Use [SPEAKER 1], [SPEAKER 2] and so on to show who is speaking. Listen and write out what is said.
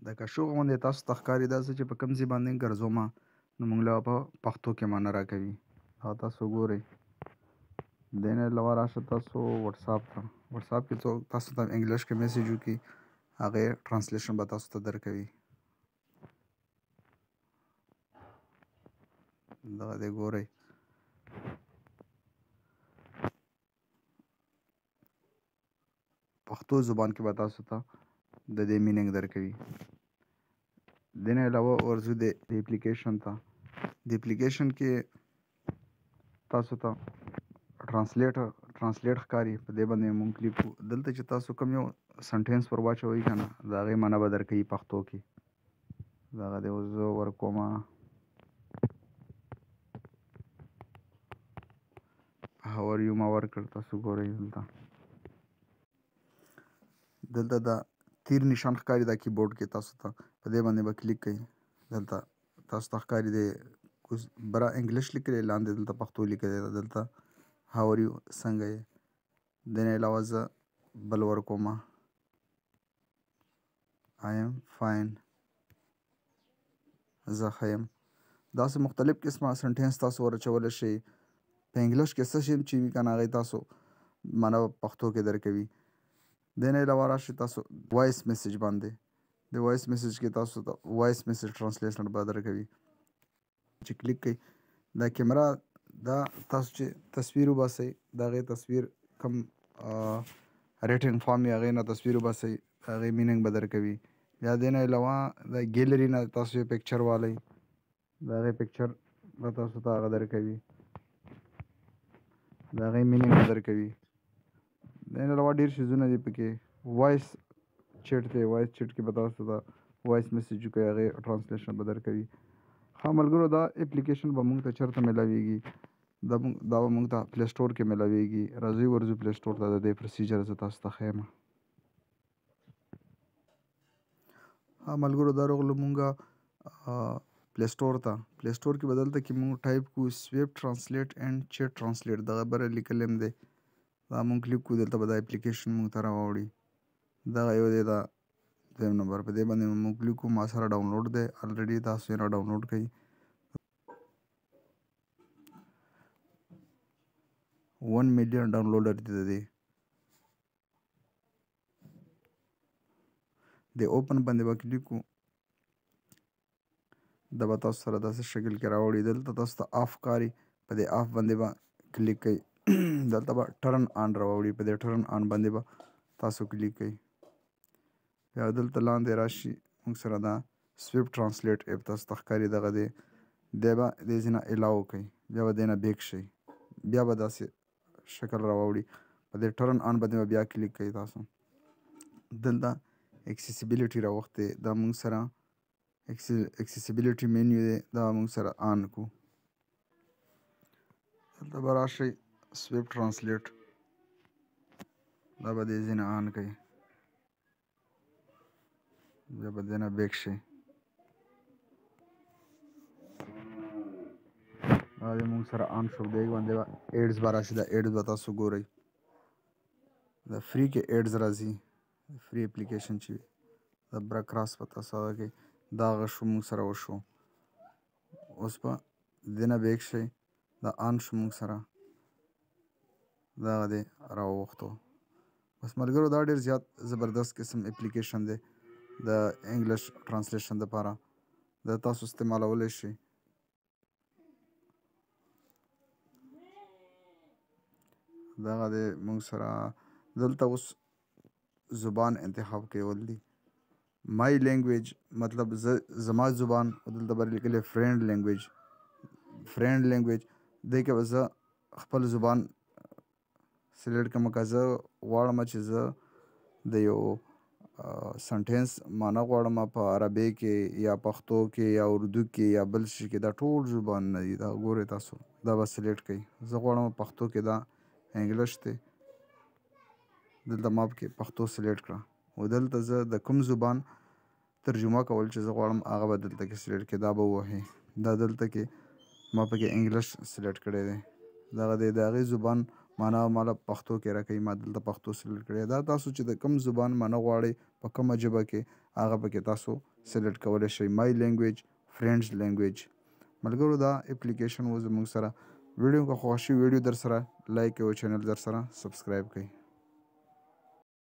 [SPEAKER 1] د کشو غوندې تاسو ته ښکاري داسې چې په کوم ځای باندې ګرځومه نو موږ له په پښتو کې معنا راکوي. او تاسو ګورئ دې نه علاوه راشه تاسو وټساپ ته. وټساپ کې څوک تاسو ته انګلیش کې میسیج وکړي هغې ټرانسلیشن به تاسو ته درکوي. دغه دی ګورئ پښتو زبان کې به تاسو ته د دې میننګ درکوي. دې نه علاوه ورځو د اپلیکیشن ته. د اپلیکیشن کې تاسو ته ټرانسلیټ ښکاري په دې باندې مونږ کلیک کوو. دلته چې تاسو کوم یو سنټینس ور واچوئ که نه د هغې معنا به درکوي پښتو کې. دغه دی اوس زه ورکومه هاو آر یو ما ورکړ. تاسو ګورئ دلته دا تیر نشان ښکاري دا کیبورډ کې تاسو ته په دې باندې به کلیک کوئ. دلته تاسو ته ښکاري دی بره انګلیش لیکلی لاندې دلته پښتو لیکلی ده. دلته هاو آر یو څنګه یې. دې نه علاوه زه بل ورکومه آی ایم فاین زه ښه یم. داسې مختلف قسمه سنټینس تاسو ور اچولی شئ. په انګلیش کې څه شی چې وي که نه هغې تاسو معنا په پښتو کې درکوي. دې نه علاوه راشئ تاسو وایس میسیج باندې. د وایس میسیج کې تاسو ته وایس میسیج ټرانسلیشن به درکوي. چې کلیک کوئ دا کیمرا دا تاسو چې تصویر وباسئ د هغې تصویر کوم ریټن فارم یې هغې نه تصویر وباسئ هغې میننګ به درکوي. بیا دې نه علاوه د ګیلري نه تاسو یو پکچر والئ د هغې پکچر به تاسو ته هغه درکوي د هغې میننګ به درکوي. دې نه علاوه ډېر څیزونه دي پکې. وایس چیټ دی. وایس چیټ کې به تاسو ته وایس میسیج وکړئ هغې ټرانسلیشن به درکوي. ښه ملګرو دا اپلیکیشن به موږ ته چېرته میلاویږي دا به موږ ته پلی سټور کې میلاویږي. راځئ ورځو پلی سټور ته د دې پروسیجر زه تاسو ته ښیم. ها ملګرو دا راغلو مونږه پلی سټور ته. پلی سټور کې به دلته کې مونږ ټایپ کوو سویپ ټرانسلیټ اینډ چیټ ټرانسلیټ دغه بره لیکلی هم دی. دا مونږ کلیک کوو دلته به دا اپلیکیشن مونږ ته راوړي. دغه یو دی دا دویم نمبر په دې باندې مونږ کلیک کوو. ما سره ډاونلوډ دی الریډي تاسو یې را ډاونلوډ کړئ. 1 میلیون ډاونلوډر دی د دې. د اوپن باندې به کلیک کوو دا به تاسو سره داسې شکل کې راوړي. دلته تاسو ته آف ښکاري په دې آف باندې به کلیک کوئ. دلته به ټرن آن راوړي په دې ټرن آن باندې به تاسو کلیک کوئ. بیا دلته لاندې راشي موږ سره دا سویپ ټرانسلیټ ایپ تاسو ته ښکاري دغه دی. دی به دې ځای نه الاو کوئ بیا به دې نه بیک شئ بیا به داسې شکل راوړي. په دې ټرن آن باندې به بیا کلیک کوئ. تاسو دلته اکسیسیبیلیټي راوښتی دا موږ سره اکسیسیبیلیټي مینیو دی دا موږ سره آن کړو. دلته به راشئ سویپ ټرانسلیټ دا به دې ځای نه آن کوئ بیا به دې نه بیک شئ. دا دې موږ سره آن شو. دې باندې به ایډز به راشي دا ایډز به تاسو ګورئ. دا فری کې ایډز راځي فری اپلیکیشن چې وي دا بره کراس به تاسو هغه کوئ. دا هغه شو موږ سره وشو. اوس به دې نه بیک شئ دا آن شو موږ سره دغه دی راووښتو. بس ملګرو دا ډېر زیات زبردست قسم اپلیکیشن دی د انګلیش ټرانسلیشن دپاره دا تاسو استعمالولی شئ. دغه دی موږ سره دلته اوس زبان انتخاب کول دي. مای لینګویج مطلب زما زبان دلته به لیکلی فرینډ لینګویج دې کې به زه خپل زبان سلیکټ کړم. که زه غواړم چې زه د یو سنټینس معنا غواړم په عربي کې یا پښتو کې یا اردو کې یا بل شي کې دا ټول زبانونه دي دا ګورئ تاسو دا به سلیکټ کړئ. زه غواړم پښتو کې دا انګلیش دی دلته ما پکې پښتو سلیکټ کړه او دلته زه د کوم زبان ترجمه کول چې زه غواړم هغه به دلته کې سلیکټ کړئ. دا به ووهئ دا دلته کې ما پکې انګلیش سلیکټ کړی دی دغه دی د هغې زبان معنا ماله پښتو کې راکوي. ما دلته پښتو سلیکټ کړی دا تاسو چې د کوم زبان معنا غواړئ په کومه ژبه کې هغه پکې تاسو سلیکټ کولی شئ مای لینګویج فرینډز لینګویج. ملګرو دا اپلیکیشن و زموږ سره ویډیو که خوښ شي ویډیو در سره لایک او چینل در سره سبسکرایب کړئ.